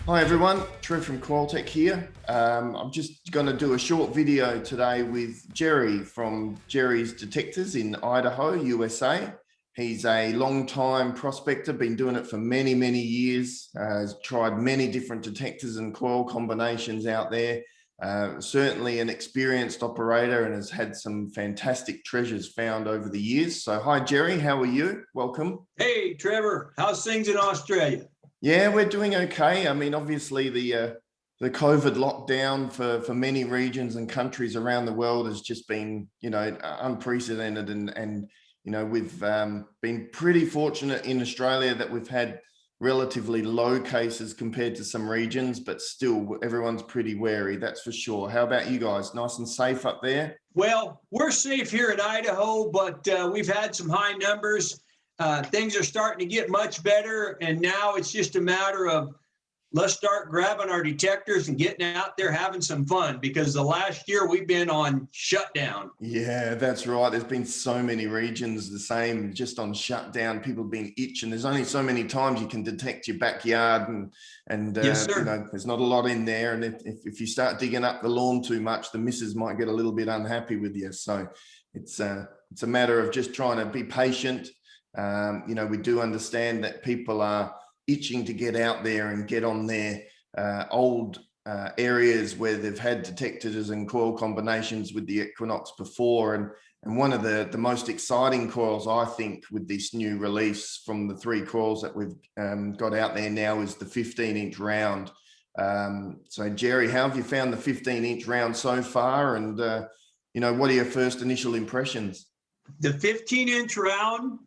Hi everyone, Trev from Coiltek here. I'm just going to do a short video today with Gerry from Gerry's Detectors in Idaho, USA. He's a long-time prospector, been doing it for many, many years, has tried many different detectors and coil combinations out there. Certainly an experienced operator and has had some fantastic treasures found over the years. So hi Gerry, how are you? Welcome. Hey Trevor, how's things in Australia? Yeah, we're doing okay. I mean, obviously the COVID lockdown for many regions and countries around the world has just been, unprecedented, and we've been pretty fortunate in Australia that we've had relatively low cases compared to some regions, but still everyone's pretty wary, that's for sure. How about you guys? Nice and safe up there? Well, we're safe here in Idaho, but we've had some high numbers. Things are starting to get much better, and now it's just a matter of let's start grabbing our detectors and getting out there having some fun, because the last year we've been on shutdown. Yeah, that's right. There's been so many regions the same, just on shutdown. People have been itching. There's only so many times you can detect your backyard, and Yes, sir. there's not a lot in there. And if you start digging up the lawn too much, the missus might get a little bit unhappy with you. So it's a matter of just trying to be patient. We do understand that people are itching to get out there and get on their old areas where they've had detectors and coil combinations with the Equinox before. And one of the most exciting coils, I think, with this new release from the 3 coils that we've got out there now is the 15-inch round. So Gerry, how have you found the 15-inch round so far? And, what are your first initial impressions? The 15-inch round,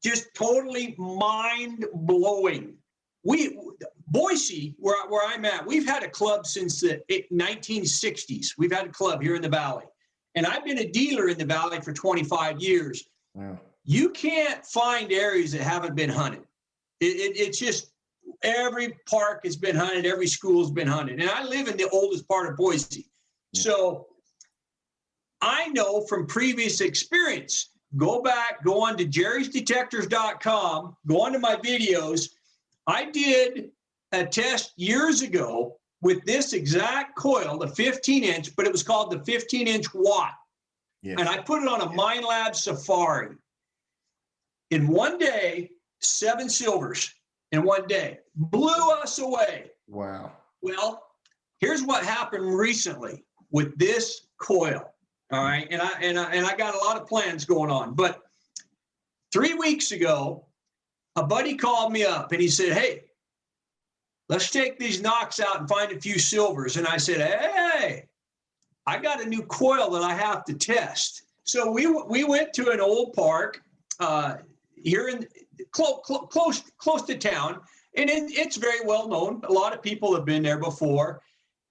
just totally mind-blowing. Boise, where I'm at, we've had a club since the 1960s. We've had a club here in the Valley. And I've been a dealer in the Valley for 25 years. Wow. You can't find areas that haven't been hunted. It's just every park has been hunted, every school has been hunted. And I live in the oldest part of Boise. Yeah. So I know from previous experience, go on to gerrysdetectors.com, go on to my videos. I did a test years ago with this exact coil, the 15-inch, but it was called the 15-inch watt. Yes. And I put it on a MineLab Safari. In one day, 7 silvers in one day. Blew us away. Wow. Well, here's what happened recently with this coil. All right, and I got a lot of plans going on, but 3 weeks ago, a buddy called me up and he said, "Hey, let's take these NOX out and find a few silvers." And I said, "Hey, I got a new coil that I have to test." So we went to an old park here in close to town, and it's very well known. A lot of people have been there before,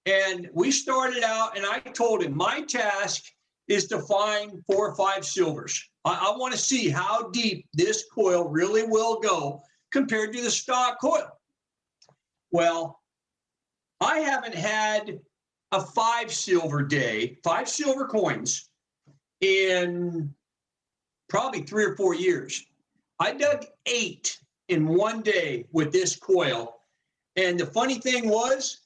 and we started out, and I told him my task is to find 4 or 5 silvers. I want to see how deep this coil really will go compared to the stock coil. Well, I haven't had a 5 silver day, 5 silver coins, in probably 3 or 4 years. I dug 8 in one day with this coil. And the funny thing was,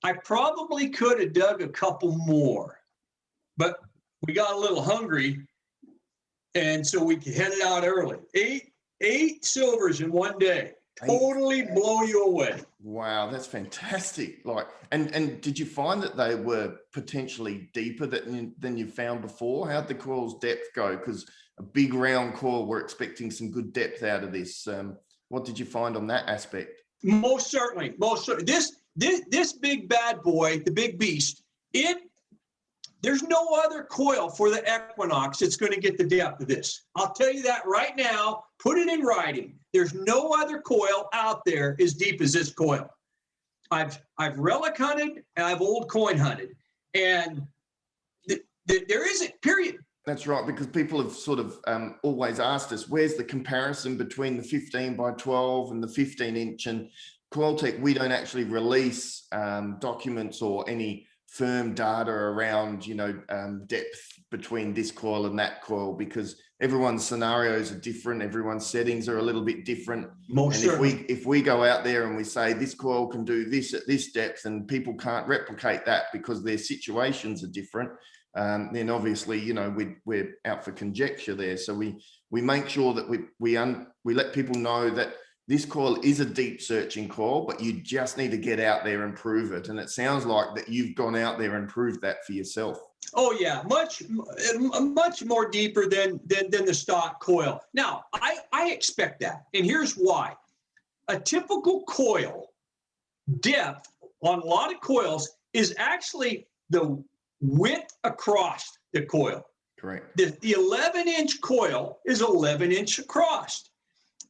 I probably could have dug a couple more, but we got a little hungry, and so we headed out early. Eight silvers in one day. Totally blow you away. Wow, that's fantastic. And did you find that they were potentially deeper than you found before? How'd the coil's depth go? Because a big round coil, we're expecting some good depth out of this. What did you find on that aspect? Most certainly. This big bad boy, the big beast, there's no other coil for the Equinox that's going to get the depth of this. I'll tell you that right now. Put it in writing. There's no other coil out there as deep as this coil. I've relic hunted and I've old coin hunted, and there isn't, period. That's right, because people have sort of always asked us, where's the comparison between the 15 by 12 and the 15-inch? And Coiltek, we don't actually release documents or any firm data around, depth between this coil and that coil, because everyone's scenarios are different. Everyone's settings are a little bit different. Most and certainly. if we go out there and we say this coil can do this at this depth, and people can't replicate that because their situations are different, then obviously, you know, we're out for conjecture there. So we make sure that we let people know that this coil is a deep searching coil, but you just need to get out there and prove it. And it sounds like that you've gone out there and proved that for yourself. Oh yeah, much more deeper than the stock coil. Now, I expect that, and here's why. A typical coil depth on a lot of coils is actually the width across the coil. Correct. The 11-inch coil is 11-inch across.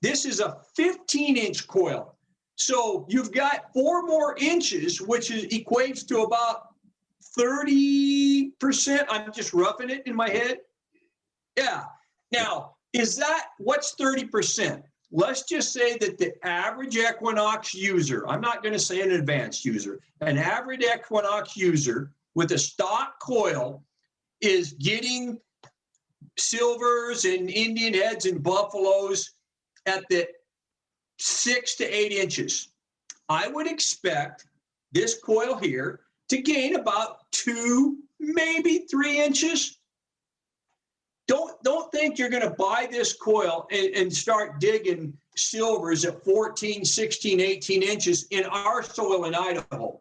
This is a 15-inch coil. So you've got 4 more inches, which equates to about 30%. I'm just roughing it in my head. Yeah. Now, what's 30%? Let's just say that the average Equinox user, I'm not going to say an advanced user, an average Equinox user with a stock coil is getting silvers and Indian heads and buffaloes at the 6 to 8 inches. I would expect this coil here to gain about 2, maybe 3 inches. Don't think you're going to buy this coil and start digging silvers at 14, 16, 18 inches in our soil in Idaho.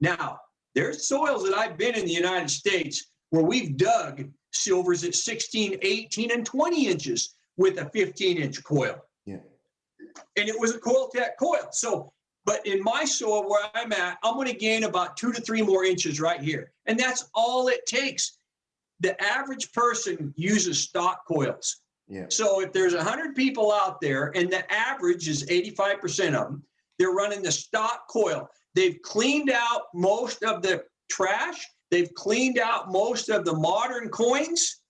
Now, there's soils that I've been in the United States where we've dug silvers at 16, 18, and 20 inches with a 15-inch coil. Yeah. And it was a Coiltek coil. So, but in my soil where I'm at, I'm going to gain about 2 to 3 more inches right here. And that's all it takes. The average person uses stock coils. Yeah. So if there's 100 people out there and the average is 85% of them, they're running the stock coil. They've cleaned out most of the trash. They've cleaned out most of the modern coins,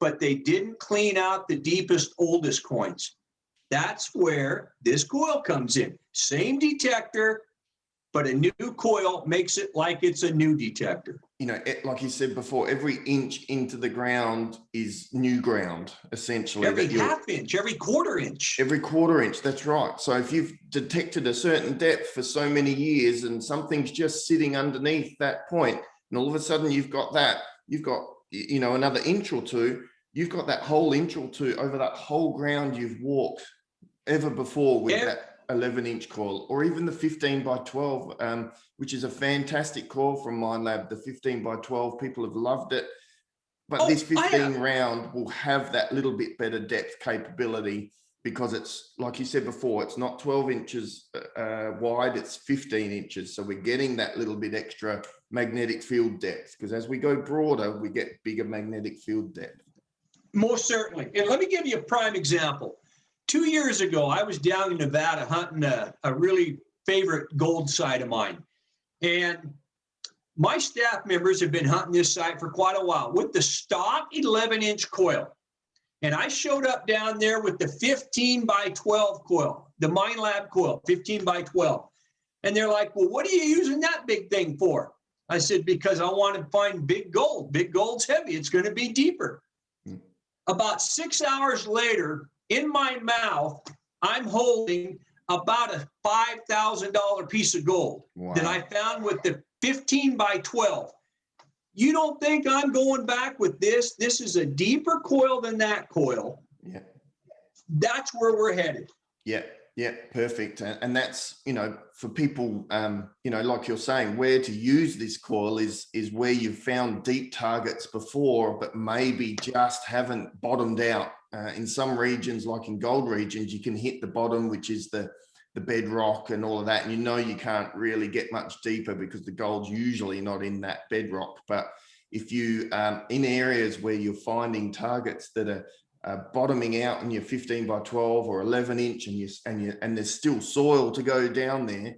but they didn't clean out the deepest, oldest coins. That's where this coil comes in. Same detector, but a new coil makes it like it's a new detector. You know, like you said before, every inch into the ground is new ground, essentially. Every half inch, every quarter inch. Every quarter inch, that's right. So if you've detected a certain depth for so many years and something's just sitting underneath that point, and all of a sudden you've got, you know, another inch or two, you've got that whole inch or two over that whole ground you've walked ever before with that 11-inch coil, or even the 15 by 12, which is a fantastic coil from Minelab. The 15 by 12, people have loved it. But this 15 round will have that little bit better depth capability because it's, like you said before, it's not 12 inches wide, it's 15 inches. So we're getting that little bit extra magnetic field depth, because as we go broader, we get bigger magnetic field depth. Most certainly. And let me give you a prime example. 2 years ago, I was down in Nevada hunting a really favorite gold site of mine. And my staff members have been hunting this site for quite a while with the stock 11-inch coil. And I showed up down there with the 15 by 12 coil, the Minelab coil, 15 by 12. And they're like, well, what are you using that big thing for? I said, because I want to find big gold. Big gold's heavy. It's going to be deeper. About 6 hours later, in my mouth, I'm holding about a $5,000 piece of gold that I found with the 15 by 12. You don't think I'm going back with this? This is a deeper coil than that coil. Yeah. That's where we're headed. Yeah. Yeah, perfect. And that's, you know, for people, you know, like you're saying, where to use this coil is where you've found deep targets before, but maybe just haven't bottomed out. In some regions, like in gold regions, you can hit the bottom, which is the bedrock and all of that. And you know you can't really get much deeper because the gold's usually not in that bedrock. But if you, in areas where you're finding targets that are bottoming out in your 15 by 12 or 11-inch and there's still soil to go down there,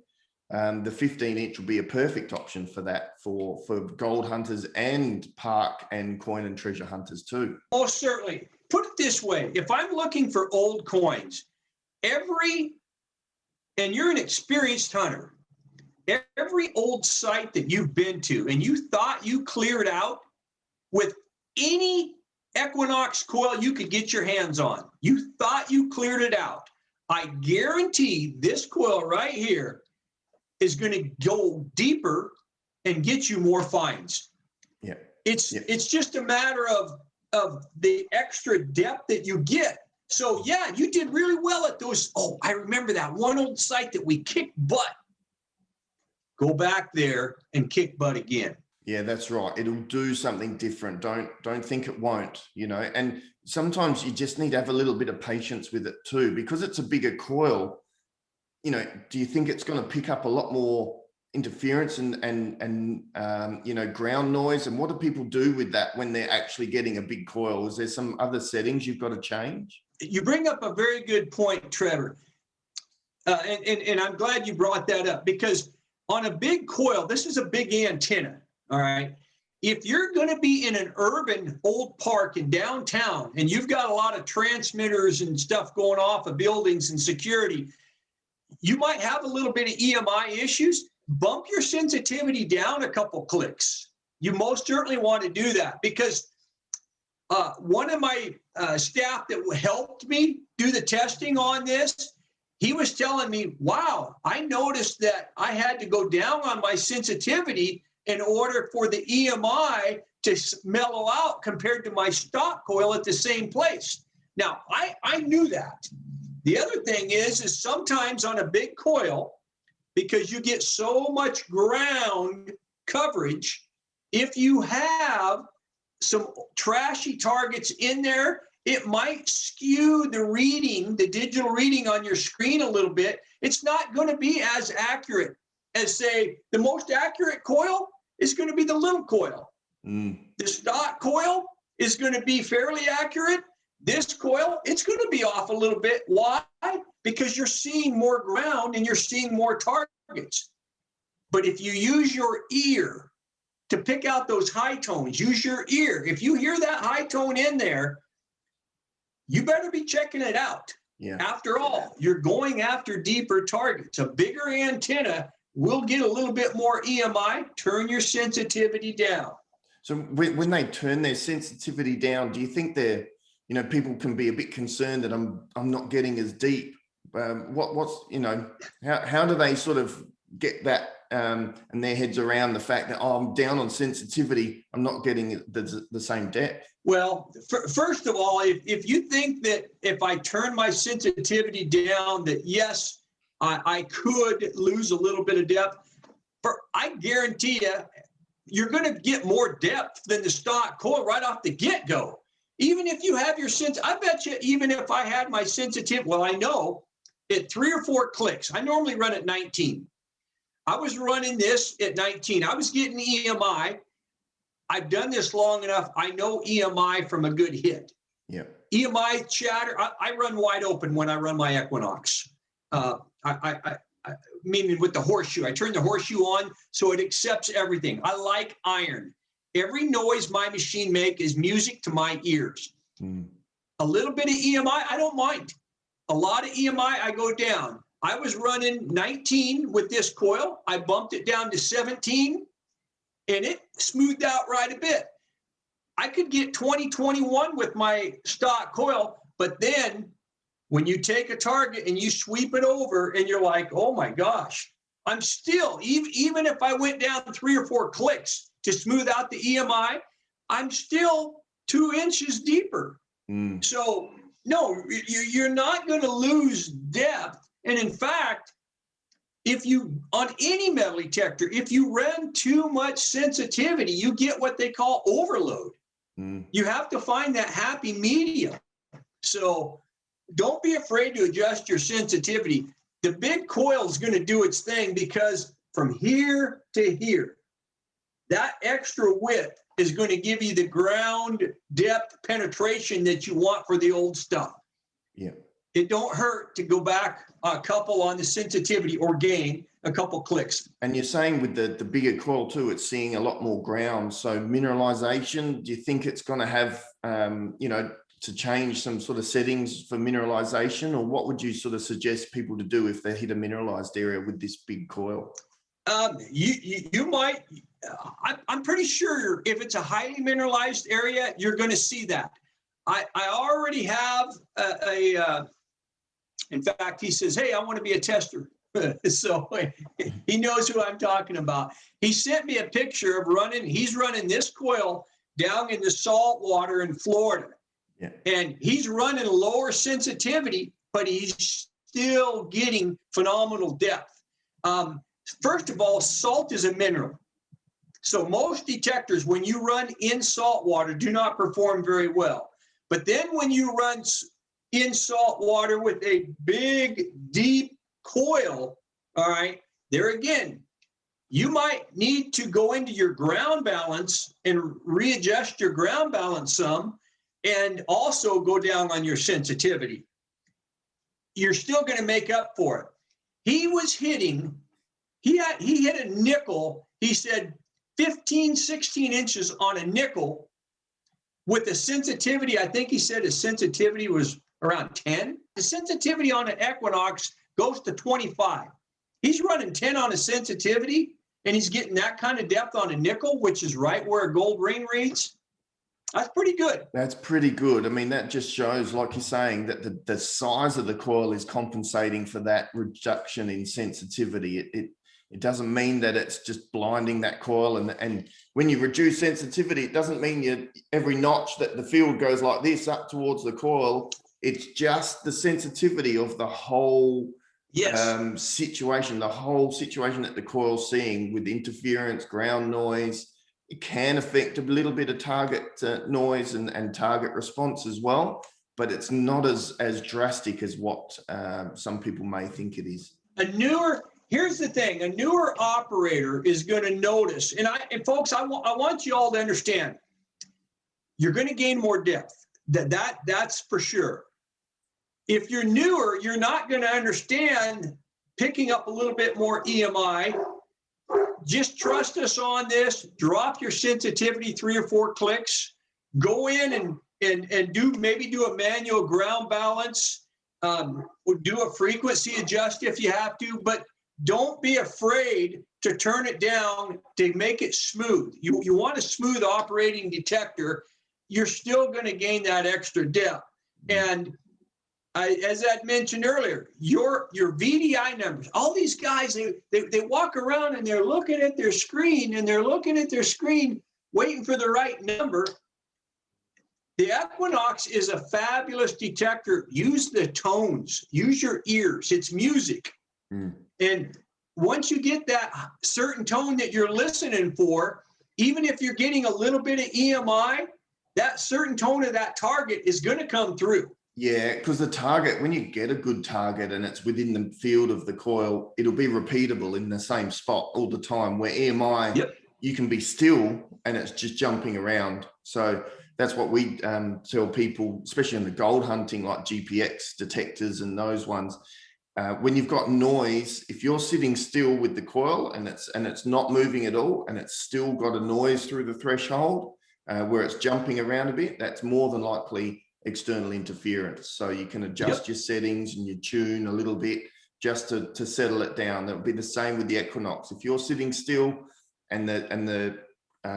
the 15-inch will be a perfect option for that, for gold hunters and park and coin and treasure hunters too. Most certainly. Put it this way, if I'm looking for old coins, and you're an experienced hunter, every old site that you've been to and you thought you cleared out with any Equinox coil you could get your hands on. You thought you cleared it out. I guarantee this coil right here is going to go deeper and get you more fines. Yeah. It's just a matter of the extra depth that you get. So yeah, you did really well at those. Oh, I remember that one old site that we kicked butt. Go back there and kick butt again. Yeah, that's right. It'll do something different. Don't think it won't, you know. And sometimes you just need to have a little bit of patience with it too, because it's a bigger coil. You know, do you think it's going to pick up a lot more interference and you know, ground noise? And what do people do with that when they're actually getting a big coil? Is there some other settings you've got to change? You bring up a very good point, Trevor. And I'm glad you brought that up, because on a big coil, this is a big antenna. All right. If you're going to be in an urban old park in downtown and you've got a lot of transmitters and stuff going off of buildings and security, you might have a little bit of EMI issues. Bump your sensitivity down a couple clicks. You most certainly want to do that, because one of my staff that helped me do the testing on this, he was telling me, wow, I noticed that I had to go down on my sensitivity in order for the EMI to mellow out compared to my stock coil at the same place. Now, I knew that. The other thing is sometimes on a big coil, because you get so much ground coverage, if you have some trashy targets in there, it might skew the reading, the digital reading on your screen a little bit. It's not going to be as accurate as, say, the most accurate coil is going to be the little coil. The stock coil is going to be fairly accurate. This coil, it's going to be off a little bit. Why? Because you're seeing more ground and you're seeing more targets. But if you use your ear to pick out those high tones, use your ear. If you hear that high tone in there, you better be checking it out. Yeah. After all, you're going after deeper targets. A bigger antenna will get a little bit more EMI. Turn your sensitivity down. So when they turn their sensitivity down, do you think they're, you know, people can be a bit concerned that I'm not getting as deep? What's, you know, how do they sort of get that and their heads around the fact that, oh, I'm down on sensitivity, I'm not getting the same depth? Well, first of all, if you think that if I turn my sensitivity down, that yes, I could lose a little bit of depth, I guarantee you're going to get more depth than the stock coil right off the get-go. Even if you have your I bet you even if I had my sensitivity, well, I know at 3 or 4 clicks, I normally run at 19. I was running this at 19. I was getting EMI. I've done this long enough. I know EMI from a good hit. Yeah. EMI chatter. I run wide open when I run my Equinox. Meaning with the horseshoe. I turn the horseshoe on so it accepts everything. I like iron. Every noise my machine make is music to my ears. A little bit of EMI, I don't mind. A lot of EMI, I go down. I was running 19 with this coil. I bumped it down to 17 and it smoothed out right a bit. I could get 20, 21 with my stock coil, but then when you take a target and you sweep it over and you're like, oh my gosh, I'm still, even if I went down 3 or 4 clicks to smooth out the EMI, I'm still 2 inches deeper. So no, you're not going to lose depth. And in fact, if you, on any metal detector, if you run too much sensitivity, you get what they call overload. You have to find that happy medium. So don't be afraid to adjust your sensitivity. The big coil is going to do its thing, because from here to here, that extra width is going to give you the ground depth penetration that you want for the old stuff. Yeah. It don't hurt to go back a couple on the sensitivity or gain a couple clicks. And you're saying with the bigger coil too, it's seeing a lot more ground. So mineralization, do you think it's going to have, you know, to change some sort of settings for mineralization, or what would you sort of suggest people to do if they hit a mineralized area with this big coil? You might, I'm pretty sure if it's a highly mineralized area, you're going to see that. I already have in fact, he says, hey, I want to be a tester. So he knows who I'm talking about. He sent me a picture of he's running this coil down in the salt water in Florida. Yeah. And he's running lower sensitivity, but he's still getting phenomenal depth. First of all, salt is a mineral. So most detectors, when you run in salt water, do not perform very well. But then when you run in salt water with a big, deep coil, all right, there again, you might need to go into your ground balance and readjust your ground balance some, and also go down on your sensitivity. You're still going to make up for it. He hit a nickel, he said 15, 16 inches on a nickel with a sensitivity, I think he said his sensitivity was around 10. The sensitivity on an Equinox goes to 25. He's running 10 on a sensitivity, and he's getting that kind of depth on a nickel, which is right where a gold ring reads. That's pretty good. That's pretty good. I mean, that just shows, like you're saying, that the size of the coil is compensating for that reduction in sensitivity. It doesn't mean that it's just blinding that coil. And when you reduce sensitivity, it doesn't mean every notch that the field goes like this up towards the coil. It's just the sensitivity of the whole situation, the whole situation that the coil's seeing with interference, ground noise. It can affect a little bit of target noise and target response as well, but it's not as drastic as what some people may think it is. Here's the thing, a newer operator is going to notice, and folks, I want you all to understand, you're going to gain more depth. That's for sure. If you're newer, you're not going to understand picking up a little bit more EMI. Just trust us on this. Drop your sensitivity 3 or 4 clicks. Go in and do a manual ground balance. Do a frequency adjust if you have to, but don't be afraid to turn it down to make it smooth. You want a smooth operating detector. You're still going to gain that extra depth. And as I mentioned earlier, your VDI numbers, all these guys, they walk around and they're looking at their screen waiting for the right number. The Equinox is a fabulous detector. Use the tones, use your ears. It's music. And once you get that certain tone that you're listening for, even if you're getting a little bit of EMI, that certain tone of that target is going to come through. Yeah, because the target, when you get a good target and it's within the field of the coil, it'll be repeatable in the same spot all the time, where EMI, you can be still and it's just jumping around. So that's what we tell people, especially in the gold hunting, like GPX detectors and those ones. When you've got noise, if you're sitting still with the coil and it's not moving at all, and it's still got a noise through the threshold where it's jumping around a bit, that's more than likely external interference. So you can adjust your settings and your tune a little bit just to settle it down. That would be the same with the Equinox. If you're sitting still and the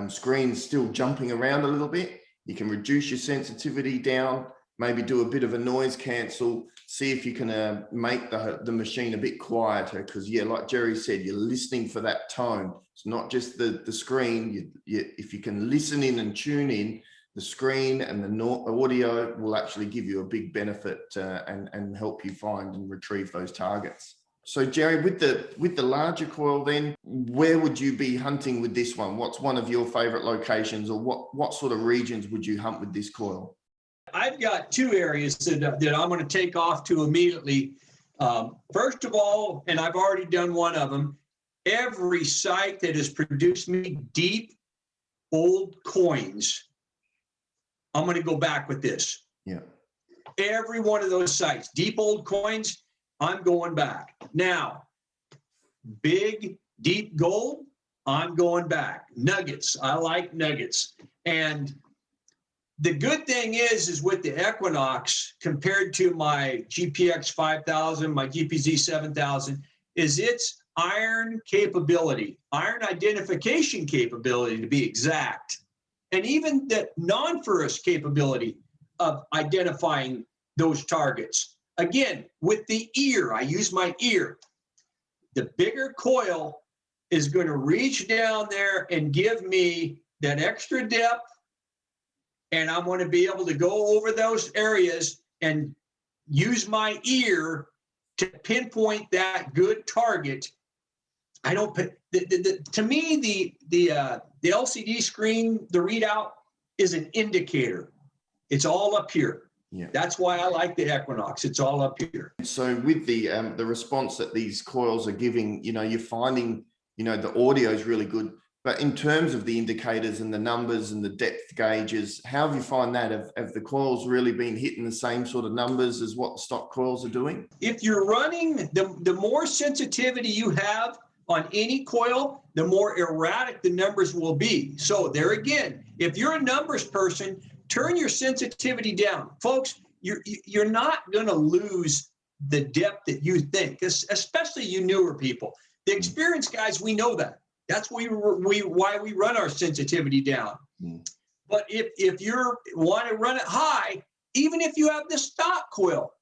screen's still jumping around a little bit, you can reduce your sensitivity down, maybe do a bit of a noise cancel, see if you can make the machine a bit quieter. Because like Gerry said, you're listening for that tone. It's not just the screen. If you can listen in and tune in, the screen and the audio will actually give you a big benefit and help you find and retrieve those targets. So Gerry, with the larger coil then, where would you be hunting with this one? What's one of your favorite locations, or what sort of regions would you hunt with this coil? I've got 2 areas that I'm going to take off to immediately. First of all, and I've already done one of them, every site that has produced me deep old coins, I'm going to go back with this. Yeah. Every one of those sites, deep old coins, I'm going back. Now, big, deep gold, I'm going back. Nuggets, I like nuggets. And the good thing is with the Equinox, compared to my GPX 5000, my GPZ 7000, is its iron capability, iron identification capability to be exact, and even the non-ferrous capability. of identifying those targets. Again, with the ear, I use my ear. The bigger coil is going to reach down there and give me that extra depth. And I'm going to be able to go over those areas and use my ear to pinpoint that good target. I don't put to me the LCD screen, the readout is an indicator. It's all up here. Yeah. That's why I like the Equinox. It's all up here. So with the response that these coils are giving, you're finding, the audio is really good. But in terms of the indicators and the numbers and the depth gauges, how have you find that? Have the coils really been hitting the same sort of numbers as what the stock coils are doing? If you're running, the more sensitivity you have on any coil, the more erratic the numbers will be. So there again, if you're a numbers person, turn your sensitivity down. Folks, you're not going to lose the depth that you think, especially you newer people. The experienced guys, we know that. That's why we run our sensitivity down. But if you want to run it high, even if you have the stock coil,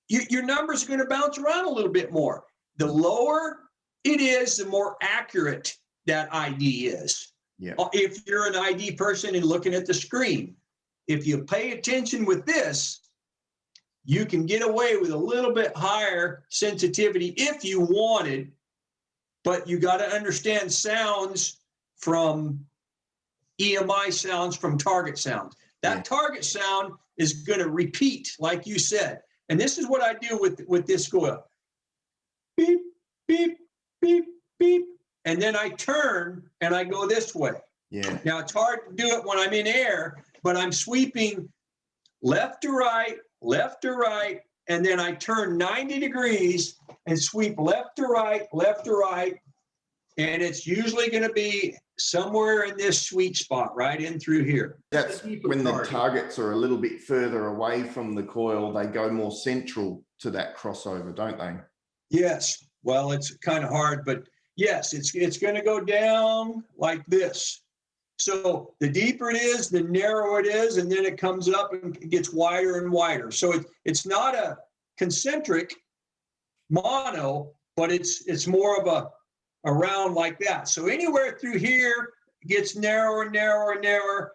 your numbers are going to bounce around a little bit more. The lower it is, the more accurate that ID is. Yeah. If you're an ID person and looking at the screen, if you pay attention with this, you can get away with a little bit higher sensitivity if you wanted, but you got to understand sounds from EMI sounds from target sounds. That target sound is going to repeat, like you said. And this is what I do with this coil. Beep, beep, beep, beep. And then I turn and I go this way. Yeah. Now it's hard to do it when I'm in air, but I'm sweeping left to right, and then I turn 90 degrees and sweep left to right, and it's usually going to be somewhere in this sweet spot, right in through here. That's when the targets are a little bit further away from the coil, they go more central to that crossover, don't they? Yes. Well, it's kind of hard, but yes, it's going to go down like this. So the deeper it is, the narrower it is, and then it comes up and it gets wider and wider. So it's not a concentric mono, but it's more of a round like that. So anywhere through here gets narrower and narrower and narrower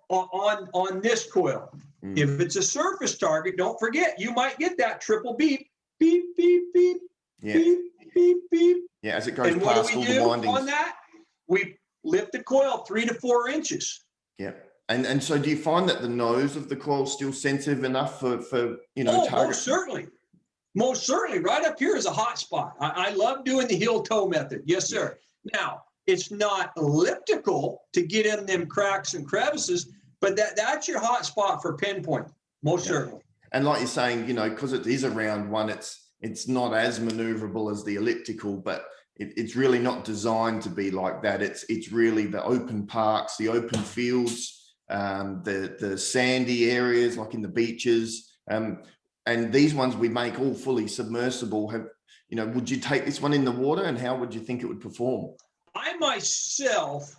on this coil. If it's a surface target, don't forget, you might get that triple beep, beep, beep, beep, beep, beep, beep. Yeah, as it goes and past all the windings. On that, we lift the coil 3 to 4 inches. Yeah. And so do you find that the nose of the coil is still sensitive enough for target? Most certainly. Right up here is a hot spot. I love doing the heel toe method. Yes, sir. Now, it's not elliptical to get in them cracks and crevices, but that's your hot spot for pinpoint. Most certainly. And like you're saying, because it is a round one, it's not as maneuverable as the elliptical, but it's really not designed to be like that. It's really the open parks, the open fields, the sandy areas like in the beaches. And these ones we make all fully submersible. Would you take this one in the water, and how would you think it would perform? I myself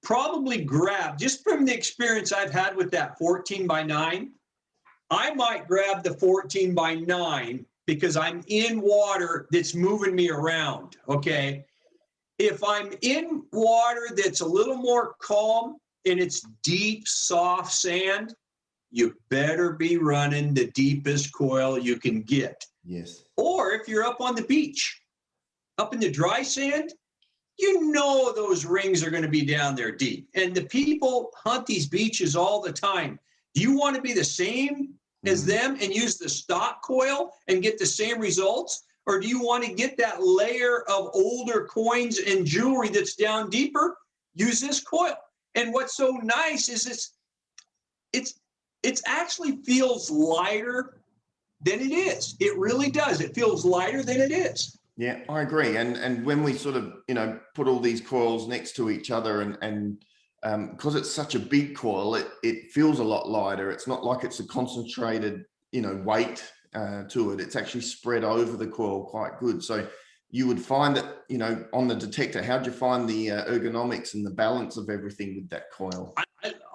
probably grab, just from the experience I've had with that 14x9, I might grab the 14x9 because I'm in water that's moving me around, okay? If I'm in water that's a little more calm and it's deep, soft sand, you better be running the deepest coil you can get. Yes. Or if you're up on the beach, up in the dry sand, those rings are going to be down there deep. And the people hunt these beaches all the time. Do you want to be the same as them and use the stock coil and get the same results? Or do you want to get that layer of older coins and jewelry that's down deeper? Use this coil. And what's so nice is it actually feels lighter than it is. It really does. It feels lighter than it is. Yeah, I agree. And when we sort of, put all these coils next to each other and because it's such a big coil, it feels a lot lighter. It's not like it's a concentrated, weight to it. It's actually spread over the coil quite good. So you would find that, on the detector, how'd you find the ergonomics and the balance of everything with that coil?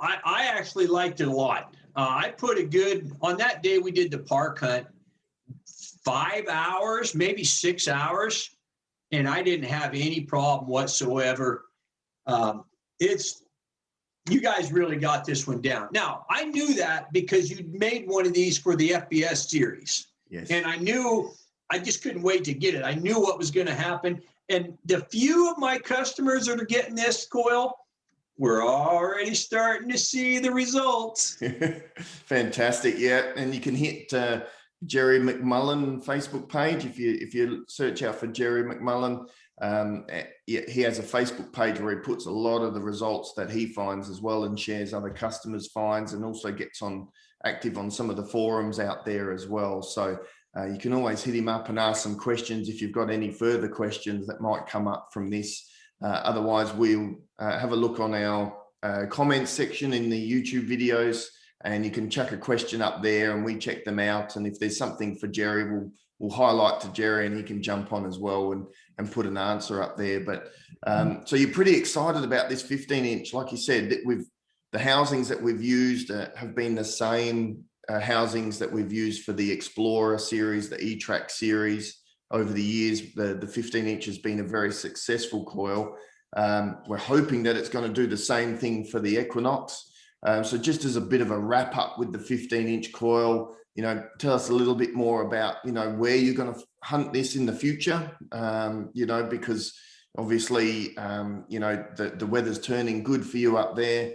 I actually liked it a lot. I put a good, on that day we did the park hunt, 5 hours, maybe 6 hours, and I didn't have any problem whatsoever. You guys really got this one down. Now, I knew that because you made one of these for the FBS series. Yes. And I just couldn't wait to get it. I knew what was going to happen. And the few of my customers that are getting this coil, we're already starting to see the results. Fantastic. Yeah. And you can hit Gerry McMullen Facebook page. If you search out for Gerry McMullen, he has a Facebook page where he puts a lot of the results that he finds as well, and shares other customers' finds, and also gets active on some of the forums out there as well. So you can always hit him up and ask some questions if you've got any further questions that might come up from this. Otherwise, we'll have a look on our comments section in the YouTube videos, and you can chuck a question up there and we check them out. And if there's something for Gerry, we'll highlight to Gerry, and he can jump on as well and put an answer up there. But so you're pretty excited about this 15-inch. Like you said, that the housings that we've used have been the same housings that we've used for the Explorer series, the E-Track series over the years. The 15-inch has been a very successful coil. We're hoping that it's going to do the same thing for the Equinox. So just as a bit of a wrap up with the 15-inch coil, tell us a little bit more about, where you're going to hunt this in the future, because obviously, the weather's turning good for you up there.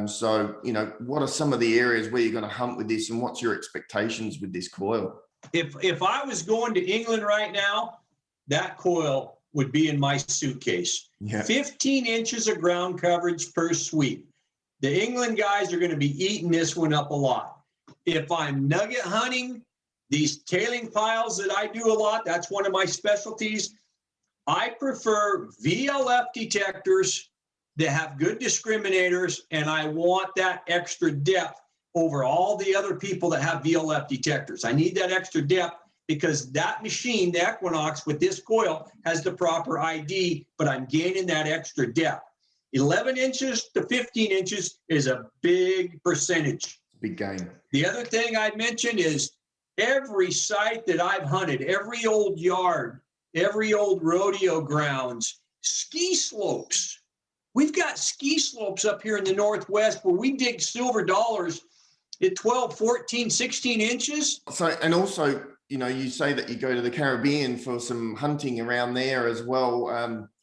So, what are some of the areas where you're going to hunt with this, and what's your expectations with this coil? If I was going to England right now, that coil would be in my suitcase. Yeah. 15 inches of ground coverage per sweep. The England guys are going to be eating this one up a lot. If I'm nugget hunting, these tailing piles that I do a lot, that's one of my specialties. I prefer VLF detectors that have good discriminators, and I want that extra depth over all the other people that have VLF detectors. I need that extra depth because that machine, the Equinox with this coil, has the proper ID, but I'm gaining that extra depth. 11 inches to 15 inches is a big percentage. Big gain. The other thing I mentioned is every site that I've hunted, every old yard, every old rodeo grounds, ski slopes. We've got ski slopes up here in the Northwest where we dig silver dollars at 12, 14, 16 inches. So, and also, you say that you go to the Caribbean for some hunting around there as well.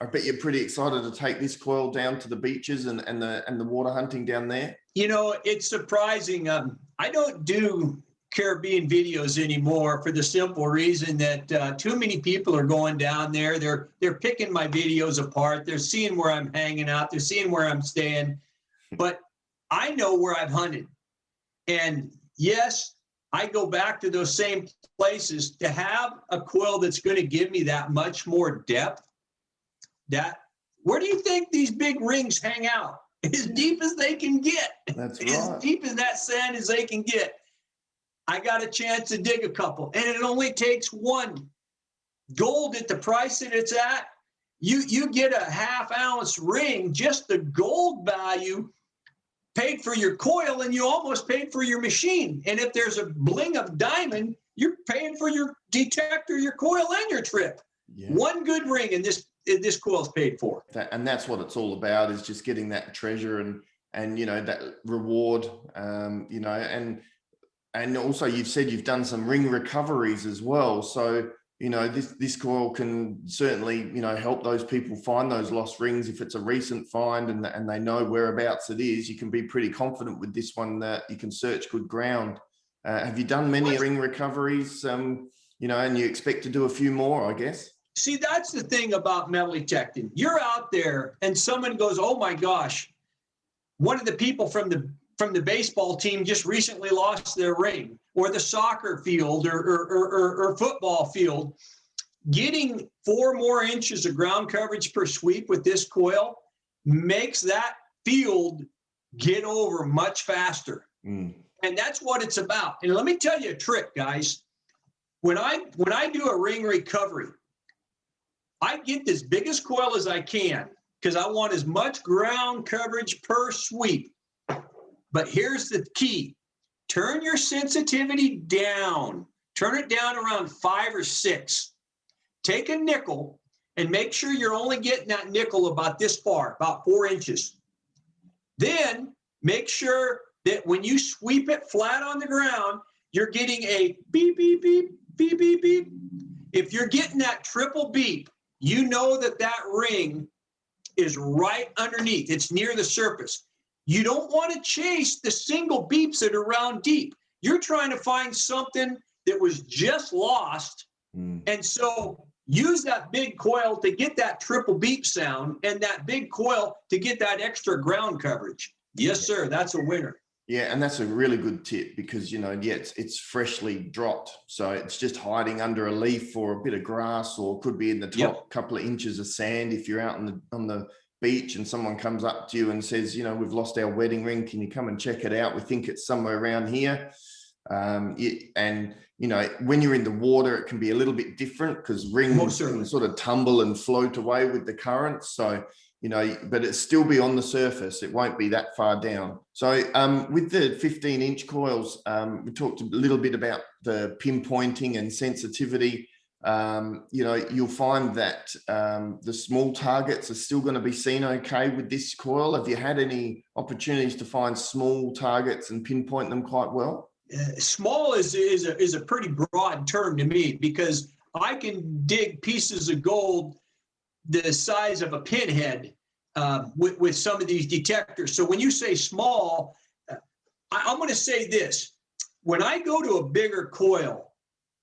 I bet you're pretty excited to take this coil down to the beaches and the water hunting down there. It's surprising. I don't do Caribbean videos anymore for the simple reason that too many people are going down there. They're picking my videos apart. They're seeing where I'm hanging out. They're seeing where I'm staying. But I know where I've hunted. And yes, I go back to those same places to have a coil that's going to give me that much more depth. Where do you think these big rings hang out? As deep as they can get. That's right. As deep as that sand as they can get. I got a chance to dig a couple, and it only takes one. Gold at the price that it's at, you get a half-ounce ring, just the gold value paid for your coil, and you almost paid for your machine. And if there's a bling of diamond, you're paying for your detector, your coil, and your trip. Yeah. One good ring, and this coil's paid for. And that's what it's all about, is just getting that treasure and that reward, and also you've said you've done some ring recoveries as well. So, this coil can certainly, help those people find those lost rings. If it's a recent find and they know whereabouts it is, you can be pretty confident with this one that you can search good ground. Have you done many ring recoveries, and you expect to do a few more, I guess? See, that's the thing about metal detecting. You're out there and someone goes, oh my gosh, one of the people from the baseball team just recently lost their ring, or the soccer field or football field. Getting 4 more inches of ground coverage per sweep with this coil makes that field get over much faster. And that's what it's about. And let me tell you a trick, guys. When I do a ring recovery, I get as big coil as I can because I want as much ground coverage per sweep. But here's the key. Turn your sensitivity down. Turn it down around 5 or 6. Take a nickel and make sure you're only getting that nickel about this far, about 4 inches. Then make sure that when you sweep it flat on the ground, you're getting a beep, beep, beep, beep, beep, beep. If you're getting that triple beep, you know that that ring is right underneath. It's near the surface. You don't want to chase the single beeps that are around deep. You're trying to find something that was just lost. And so use that big coil to get that triple beep sound and that big coil to get that extra ground coverage. Yes, sir. That's a winner. Yeah, and that's a really good tip because, you know, yeah, it's freshly dropped. So it's just hiding under a leaf or a bit of grass, or could be in the top couple of inches of sand if you're out on the beach and someone comes up to you and says, you know, we've lost our wedding ring. Can you come and check it out? We think it's somewhere around here. And, you know, when you're in the water, it can be a little bit different because rings can sort of tumble and float away with the current. So, you know, but it still be on the surface. It won't be that far down. So with the 15-inch coils, we talked a little bit about the pinpointing and sensitivity. You know, you'll find that the small targets are still going to be seen okay with this coil. Have you had any opportunities to find small targets and pinpoint them quite well? Small is a pretty broad term to me, because I can dig pieces of gold the size of a pinhead with some of these detectors. So when you say small, I'm going to say this. When I go to a bigger coil,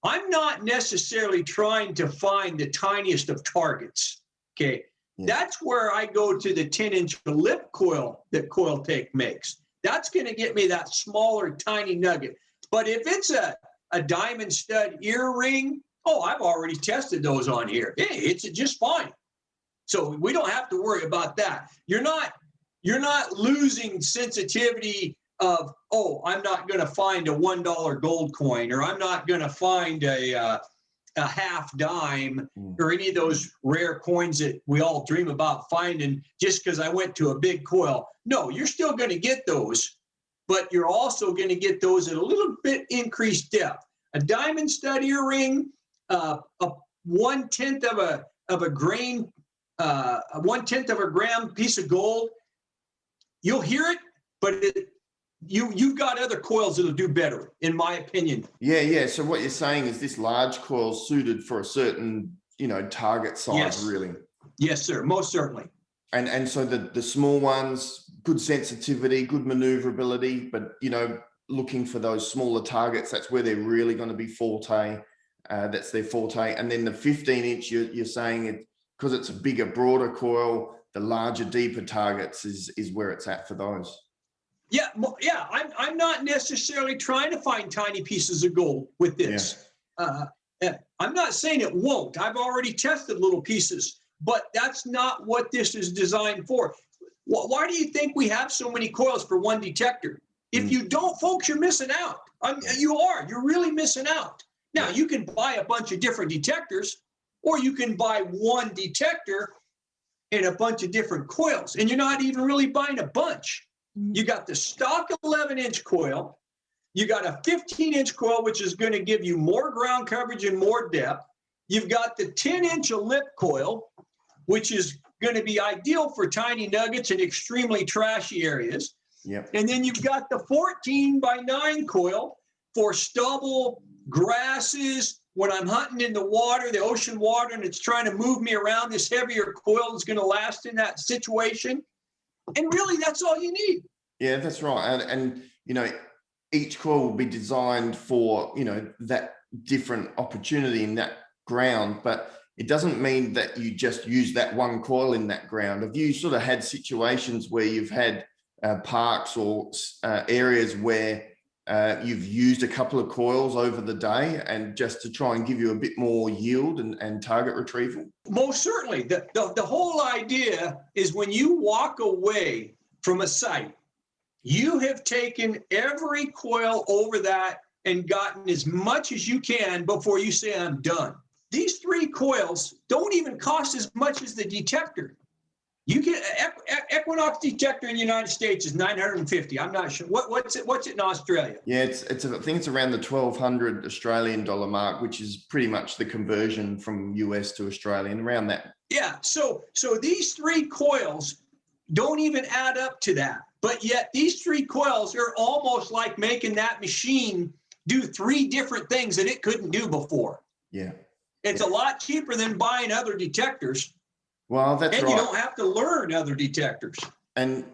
I'm not necessarily trying to find the tiniest of targets, okay? Yeah. That's where I go to the 10-inch lip coil that Coiltek makes. That's going to get me that smaller, tiny nugget. But if it's a diamond stud ear ring, oh, I've already tested those on here. Hey, it's just fine. So we don't have to worry about that. You're not losing sensitivity of, oh, I'm not going to find a $1 gold coin, or I'm not going to find a half dime, or any of those rare coins that we all dream about finding just because I went to a big coil. No, you're still going to get those, but you're also going to get those at a little bit increased depth. A diamond stud earring, a 1/10 of a grain, a 1/10 of a gram piece of gold, you'll hear it, but you've got other coils that'll do better, in my opinion. Yeah. So what you're saying is this large coil suited for a certain, you know, target size, really. Yes, sir. Most certainly. And so the small ones, good sensitivity, good maneuverability, but, you know, looking for those smaller targets, that's where they're really going to be forte. That's their forte. And then the 15-inch, you're saying it because it's a bigger, broader coil, the larger, deeper targets is where it's at for those. Yeah. I'm not necessarily trying to find tiny pieces of gold with this. Yeah. I'm not saying it won't. I've already tested little pieces, but that's not what this is designed for. Why do you think we have so many coils for one detector? If you don't, folks, you're missing out. You're really missing out. Now, you can buy a bunch of different detectors, or you can buy one detector and a bunch of different coils, and you're not even really buying a bunch. You got the stock 11-inch coil. You got a 15-inch coil, which is going to give you more ground coverage and more depth. You've got the 10-inch lip coil, which is going to be ideal for tiny nuggets and extremely trashy areas. Yep. And then you've got the 14x9 coil for stubble, grasses. When I'm hunting in the water, the ocean water, and it's trying to move me around, this heavier coil is going to last in that situation. And really, that's all you need. Yeah, that's right. And you know, each coil will be designed for, you know, that different opportunity in that ground, but it doesn't mean that you just use that one coil in that ground. Have you sort of had situations where you've had parks or areas where you've used a couple of coils over the day and just to try and give you a bit more yield and target retrieval? Most certainly. The whole idea is when you walk away from a site, you have taken every coil over that and gotten as much as you can before you say, I'm done. These 3 coils don't even cost as much as the detector. You get Equinox detector in the United States is $950. I'm not sure. What's it in Australia? Yeah, I think it's around the 1,200 Australian dollar mark, which is pretty much the conversion from US to Australian, around that. Yeah. So these three coils don't even add up to that. But yet these three coils are almost like making that machine do three different things that it couldn't do before. Yeah. It's a lot cheaper than buying other detectors. Well, that's right. And you don't have to learn other detectors. And,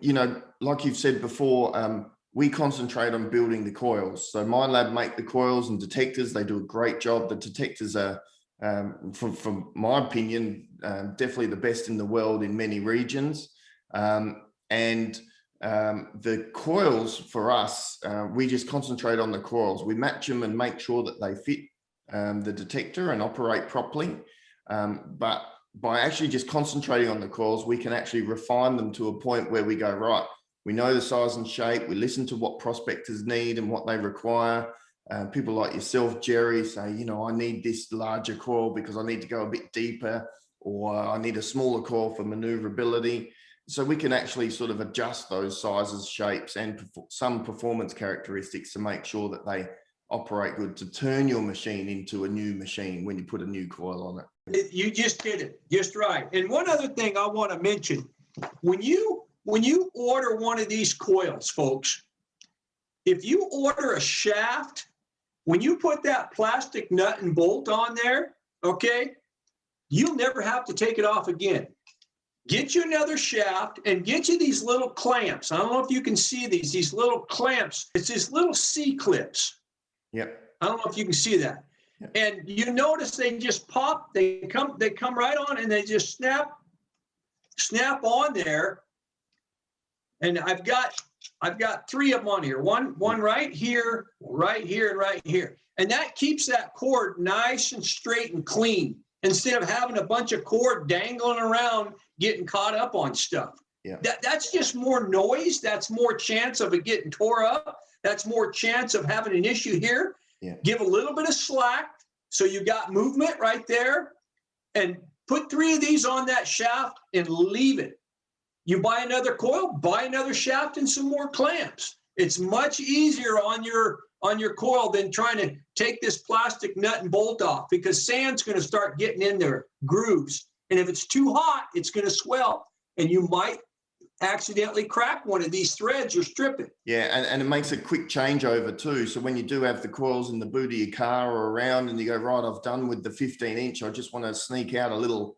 like you've said before, we concentrate on building the coils. So my lab make the coils and detectors. They do a great job. The detectors are, from my opinion, definitely the best in the world in many regions. And the coils for us, we just concentrate on the coils. We match them and make sure that they fit the detector and operate properly. But by actually just concentrating on the coils, we can actually refine them to a point where we go, right, we know the size and shape, we listen to what prospectors need and what they require. People like yourself, Gerry, say, I need this larger coil because I need to go a bit deeper, or I need a smaller coil for maneuverability. So we can actually sort of adjust those sizes, shapes, and some performance characteristics to make sure that they operate good, to turn your machine into a new machine when you put a new coil on it. You just did it just right. And one other thing I want to mention, when you order one of these coils, folks, if you order a shaft, when you put that plastic nut and bolt on there, okay, you'll never have to take it off again. Get you another shaft and get you these little clamps. I don't know if you can see these little clamps. It's these little C-clips. Yep. I don't know if you can see that. Yep. And you notice they just pop, they come right on, and they just snap on there. And I've got three of them on here. One right here, and right here. And that keeps that cord nice and straight and clean, instead of having a bunch of cord dangling around getting caught up on stuff. Yeah. That's just more noise. That's more chance of it getting tore up. That's more chance of having an issue here. Yeah. Give a little bit of slack so you got movement right there, and put three of these on that shaft and leave it. You buy another coil, buy another shaft and some more clamps. It's much easier on your coil than trying to take this plastic nut and bolt off, because sand's going to start getting in their grooves. And if it's too hot, it's going to swell, and you might accidentally crack one of these threads or strip it. Yeah, and it makes a quick changeover too. So when you do have the coils in the boot of your car or around, and you go, right, I've done with the 15-inch, I just want to sneak out a little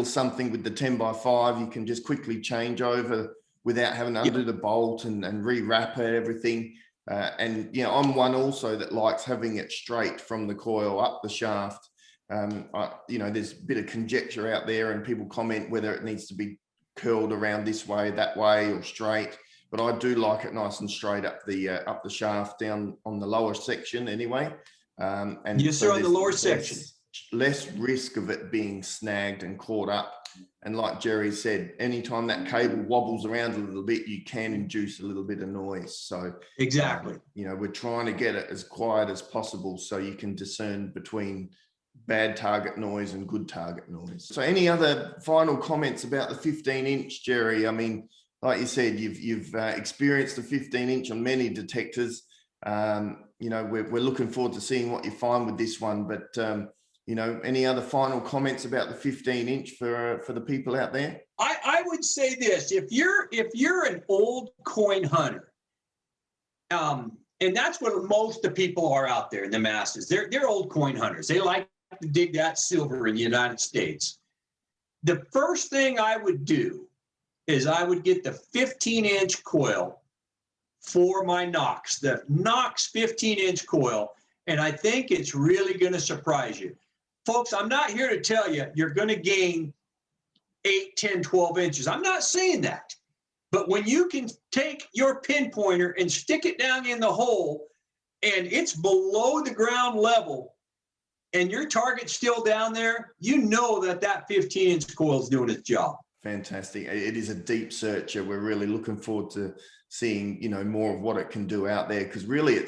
something with the 10x5, you can just quickly change over without having to undo the bolt and rewrap it, everything. And I'm one also that likes having it straight from the coil up the shaft. There's a bit of conjecture out there, and people comment whether it needs to be curled around this way, that way, or straight. But I do like it nice and straight up the shaft, down on the lower section anyway. And yes, sir, on the lower section. Less risk of it being snagged and caught up. And like Gerry said, anytime that cable wobbles around a little bit, you can induce a little bit of noise. So exactly, we're trying to get it as quiet as possible so you can discern between bad target noise and good target noise. So any other final comments about the 15-inch, Gerry? I mean, like you said, you've experienced the 15-inch on many detectors. We're looking forward to seeing what you find with this one, but any other final comments about the 15-inch for the people out there? I would say this: if you're an old coin hunter, and that's what most of the people are out there in the masses. They're old coin hunters. They like to dig that silver in the United States. The first thing I would do is I would get the 15-inch coil for my NOX, the NOX 15-inch coil, and I think it's really going to surprise you. Folks, I'm not here to tell you you're going to gain 8, 10, 12 inches. I'm not saying that. But when you can take your pinpointer and stick it down in the hole, and it's below the ground level, and your target's still down there, you know that 15-inch coil is doing its job. Fantastic. It is a deep searcher. We're really looking forward to seeing, more of what it can do out there, because really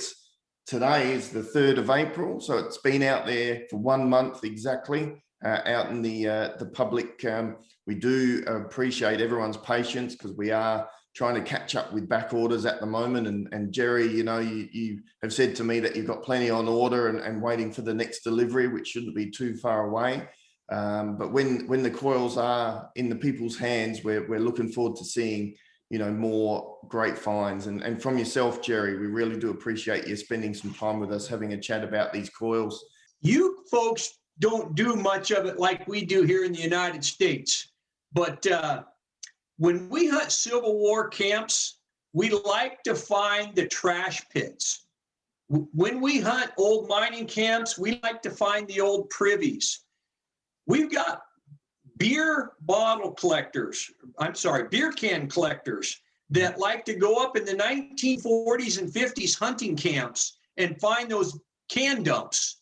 today is the 3rd of April. So it's been out there for 1 month exactly. out in the public. We do appreciate everyone's patience because we are trying to catch up with back orders at the moment. And Gerry, you know, you have said to me that you've got plenty on order and waiting for the next delivery, which shouldn't be too far away. But when the coils are in the people's hands, we're looking forward to seeing, you know, more great finds. And from yourself, Gerry, we really do appreciate you spending some time with us, having a chat about these coils. You folks don't do much of it like we do here in the United States. But when we hunt Civil War camps, we like to find the trash pits. When we hunt old mining camps, we like to find the old privies. We've got beer can collectors that like to go up in the 1940s and 50s hunting camps and find those can dumps.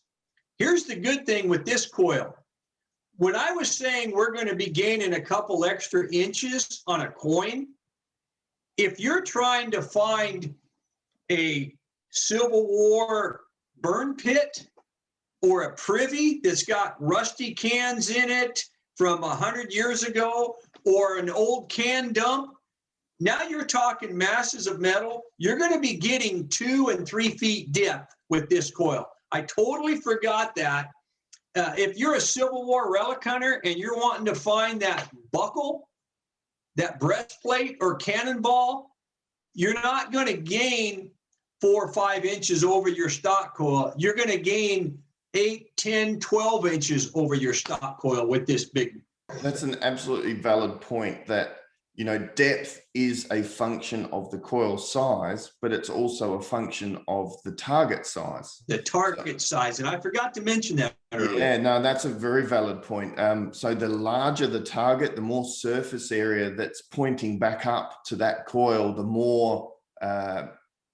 Here's the good thing with this coil. When I was saying we're going to be gaining a couple extra inches on a coin, if you're trying to find a Civil War burn pit or a privy that's got rusty cans in it from 100 years ago, or an old can dump, now you're talking masses of metal. You're going to be getting 2 and 3 feet depth with this coil. I totally forgot that. If you're a Civil War relic hunter and you're wanting to find that buckle, that breastplate or cannonball, you're not going to gain 4 or 5 inches over your stock coil. You're going to gain 8, 10, 12 inches over your stock coil with this big. That's an absolutely valid point that, you know, depth is a function of the coil size, but it's also a function of the target size. The target size, and I forgot to mention that earlier. Yeah, no, that's a very valid point. So the larger the target, the more surface area that's pointing back up to that coil, the more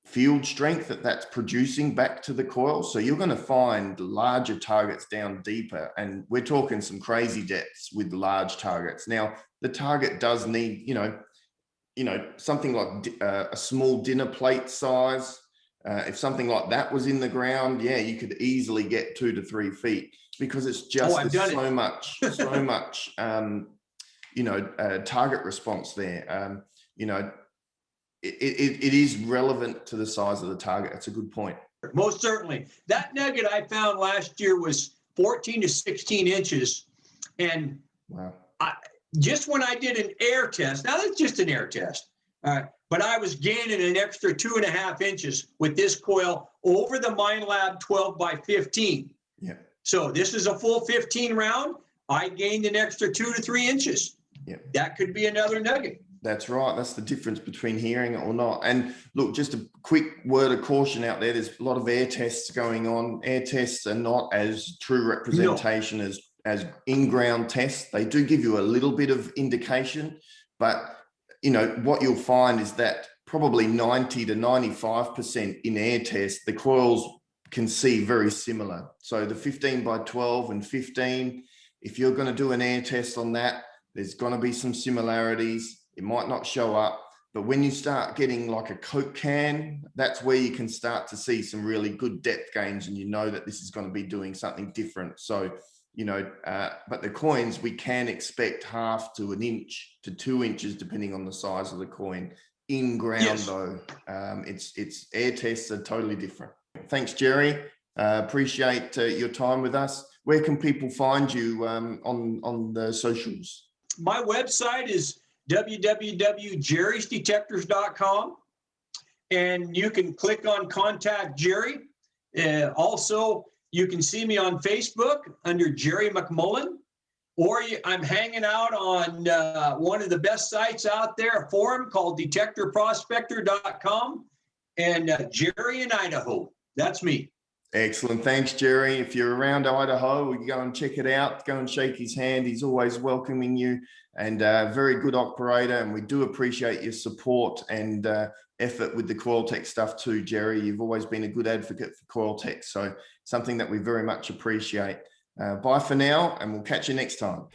field strength that's producing back to the coil. So you're going to find larger targets down deeper, and we're talking some crazy depths with large targets. Now, the target does need, you know, something like a small dinner plate size. If something like that was in the ground, yeah, you could easily get 2 to 3 feet because it's just so much, you know, target response there. You know, it is relevant to the size of the target. That's a good point. Most certainly. That nugget I found last year was 14 to 16 inches. And wow. Just when I did an air test, now that's just an air test, but I was gaining an extra 2.5 inches with this coil over the Mine Lab 12 by 15. Yeah. So this is a full 15 round. I gained an extra 2 to 3 inches. Yeah. That could be another nugget. That's right. That's the difference between hearing it or not. And look, just a quick word of caution out there. There's a lot of air tests going on. Air tests are not as true representation as in-ground tests. They do give you a little bit of indication, but you know, what you'll find is that probably 90 to 95% in air tests, the coils can see very similar. So the 15 by 12 and 15, if you're going to do an air test on that, there's going to be some similarities. It might not show up, but when you start getting like a Coke can, that's where you can start to see some really good depth gains, and you know that this is going to be doing something different. So, you know, but the coins, we can expect 1/2 to 1 inch to 2 inches, depending on the size of the coin. In ground, yes. Though, it's air tests are totally different. Thanks, Gerry. Appreciate your time with us. Where can people find you on the socials? My website is www.gerrysdetectors.com, and you can click on Contact Gerry. Also, you can see me on Facebook under Gerry McMullen, or I'm hanging out on one of the best sites out there, a forum called detectorprospector.com, and Gerry in Idaho. That's me. Excellent. Thanks, Gerry. If you're around Idaho, you go and check it out. Go and shake his hand. He's always welcoming you, and a very good operator. And we do appreciate your support and effort with the Coiltek stuff too, Gerry. You've always been a good advocate for Coiltek. So something that we very much appreciate. Bye for now, and we'll catch you next time.